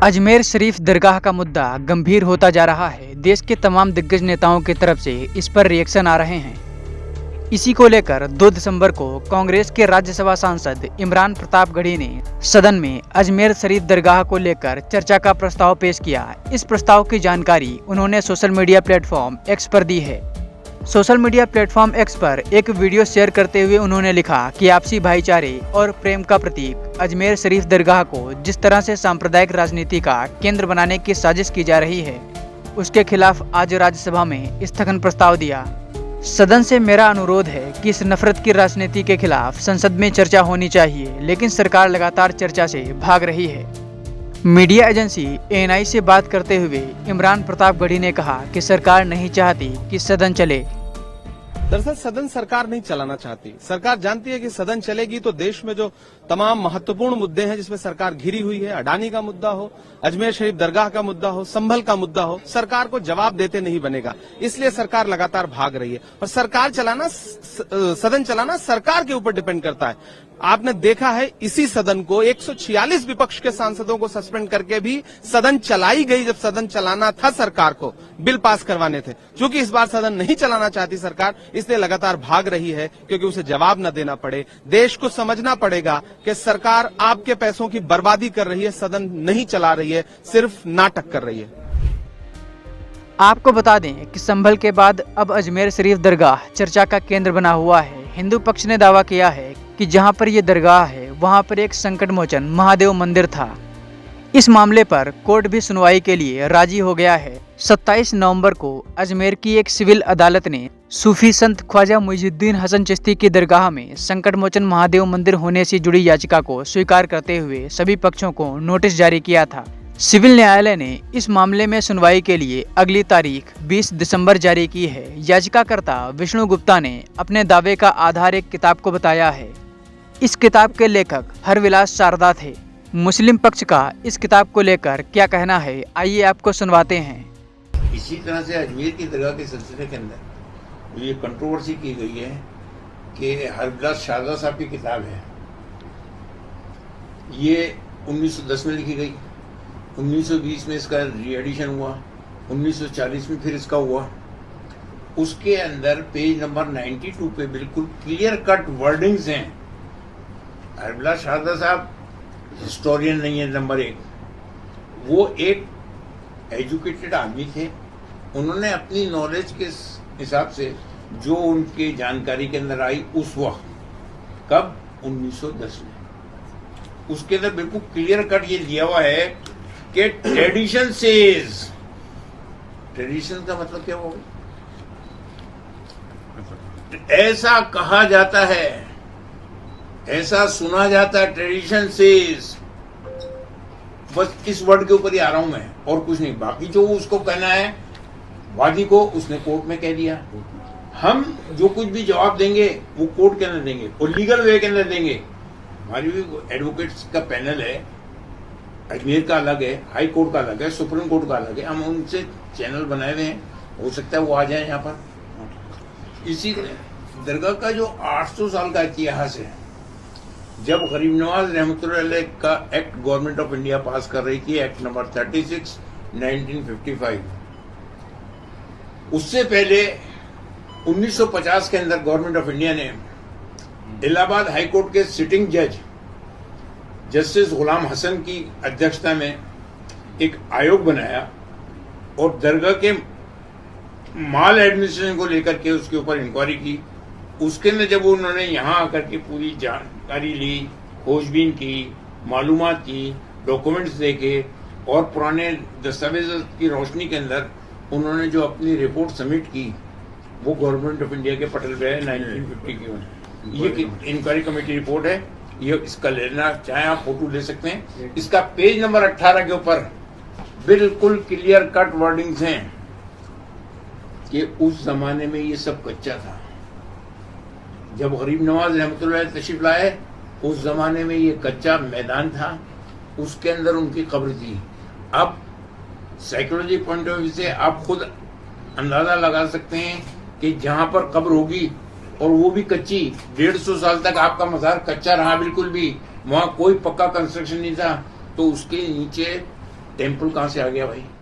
अजमेर शरीफ दरगाह का मुद्दा गंभीर होता जा रहा है। देश के तमाम दिग्गज नेताओं की तरफ से इस पर रिएक्शन आ रहे हैं। इसी को लेकर 2 दिसंबर को कांग्रेस के राज्यसभा सांसद इमरान प्रतापगढ़ी ने सदन में अजमेर शरीफ दरगाह को लेकर चर्चा का प्रस्ताव पेश किया। इस प्रस्ताव की जानकारी उन्होंने सोशल मीडिया प्लेटफॉर्म एक्स पर दी है। सोशल मीडिया प्लेटफॉर्म एक्स पर एक वीडियो शेयर करते हुए उन्होंने लिखा कि आपसी भाईचारे और प्रेम का प्रतीक अजमेर शरीफ दरगाह को जिस तरह से सांप्रदायिक राजनीति का केंद्र बनाने की साजिश की जा रही है, उसके खिलाफ आज राज्यसभा में स्थगन प्रस्ताव दिया। सदन से मेरा अनुरोध है कि इस नफरत की राजनीति के खिलाफ संसद में चर्चा होनी चाहिए, लेकिन सरकार लगातार चर्चा से भाग रही है। मीडिया एजेंसी एएनआई से बात करते हुए इमरान प्रतापगढ़ी ने कहा कि सरकार नहीं चाहती कि सदन चले। दरअसल सदन सरकार नहीं चलाना चाहती। सरकार जानती है कि सदन चलेगी तो देश में जो तमाम महत्वपूर्ण मुद्दे हैं जिसमें सरकार घिरी हुई है, अडानी का मुद्दा हो, अजमेर शरीफ दरगाह का मुद्दा हो, संभल का मुद्दा हो, सरकार को जवाब देते नहीं बनेगा। इसलिए सरकार लगातार भाग रही है और सरकार चलाना, सदन चलाना सरकार के ऊपर डिपेंड करता है। आपने देखा है इसी सदन को 146 विपक्ष के सांसदों को सस्पेंड करके भी सदन चलाई गई, जब सदन चलाना था सरकार को, बिल पास करवाने थे। क्योंकि इस बार सदन नहीं चलाना चाहती सरकार, इसलिए लगातार भाग रही है क्योंकि उसे जवाब न देना पड़े। देश को समझना पड़ेगा कि सरकार आपके पैसों की बर्बादी कर रही है, सदन नहीं चला रही है, सिर्फ नाटक कर रही है। आपको बता दें कि संभल के बाद अब अजमेर शरीफ दरगाह चर्चा का केंद्र बना हुआ है। हिंदू पक्ष ने दावा किया है कि जहां पर ये दरगाह है वहां पर एक संकट मोचन महादेव मंदिर था। इस मामले पर कोर्ट भी सुनवाई के लिए राजी हो गया है। 27 नवंबर को अजमेर की एक सिविल अदालत ने सूफी संत ख्वाजा मुइजुद्दीन हसन चिश्ती की दरगाह में संकट मोचन महादेव मंदिर होने से जुड़ी याचिका को स्वीकार करते हुए सभी पक्षों को नोटिस जारी किया था। सिविल न्यायालय ने इस मामले में सुनवाई के लिए अगली तारीख 20 दिसंबर जारी की है। याचिकाकर्ता विष्णु गुप्ता ने अपने दावे का आधार एक किताब को बताया है। इस किताब के लेखक हरविलास शारदा थे। मुस्लिम पक्ष का इस किताब को लेकर क्या कहना है, आइए आपको सुनवाते हैं। इसी तरह से अजमेर की दरगाह के सिलसिले के अंदर ये कंट्रोवर्सी की गई है कि हरविलास शारदा साहब की किताब है, ये 1910 में लिखी गई, 1920 में इसका रीएडिशन हुआ, 1940 में फिर इसका हुआ। उसके अंदर पेज नंबर 92 पे बिल्कुल क्लियर कट वर्डिंग्स हैं। हरविलास शारदा साहब हिस्टोरियन नहीं है, नंबर 1, वो एक एजुकेटेड आदमी थे। उन्होंने अपनी नॉलेज के हिसाब से जो उनकी जानकारी के अंदर आई उस वक्त, कब 1910 में, उसके अंदर बिल्कुल क्लियर कट ये दिया हुआ है कि ट्रेडिशन सेज। ट्रेडिशन का मतलब क्या होगा? ऐसा कहा जाता है, ऐसा सुना जाता है, ट्रेडिशन सेज। बस इस वर्ड के ऊपर ही आ रहा हूं मैं, और कुछ नहीं। बाकी जो उसको कहना है वादी को, उसने कोर्ट में कह दिया। हम जो कुछ भी जवाब देंगे वो कोर्ट के अंदर देंगे और लीगल वे के अंदर देंगे। हमारी भी एडवोकेट्स का पैनल है, अजमेर का अलग है, हाई कोर्ट का अलग है, सुप्रीम कोर्ट का अलग है। हम उनसे चैनल बनाए हुए हैं, हो सकता है वो आ जाए यहाँ पर। इसी दरगाह का जो 800 साल का इतिहास है, जब गरीब नवाज रहमतुल्लाह अलैह का एक्ट गवर्नमेंट ऑफ इंडिया पास कर रही थी, एक्ट नंबर 36 1955, उससे पहले 1950 के अंदर गवर्नमेंट ऑफ इंडिया ने इलाहाबाद हाई कोर्ट के सिटिंग जज जस्टिस गुलाम हसन की अध्यक्षता में एक आयोग बनाया और दरगाह के माल एडमिनिस्ट्रेशन को लेकर के उसके ऊपर इंक्वायरी की। उसके अंदर जब उन्होंने यहाँ आकर के पूरी जानकारी ली, खोजबीन की, मालूमात की, डॉक्यूमेंट्स देखे और पुराने दस्तावेज की रोशनी के अंदर उन्होंने जो अपनी रिपोर्ट सबमिट की, वो गवर्नमेंट ऑफ इंडिया के पटल पे है 1950 की। ये इंक्वायरी कमेटी रिपोर्ट है, ये इसका लेना चाहे आप फोटो ले सकते हैं। इसका पेज नंबर 18 के ऊपर बिल्कुल क्लियर कट वर्डिंग्स हैं कि उस जमाने में ये सब कच्चा था। जब गरीब नवाज रहमतुल्लाह तशरीफ लाए, उस जमाने में ये कच्चा मैदान था, उसके अंदर उनकी कब्र थी। अब साइकोलॉजी पॉइंट ऑफ व्यू से आप खुद अंदाजा लगा सकते हैं कि जहां पर कब्र होगी और वो भी कच्ची, 150 साल तक आपका मजार कच्चा रहा, बिल्कुल भी वहां कोई पक्का कंस्ट्रक्शन नहीं था, तो उसके नीचे टेम्पल कहां से आ गया भाई?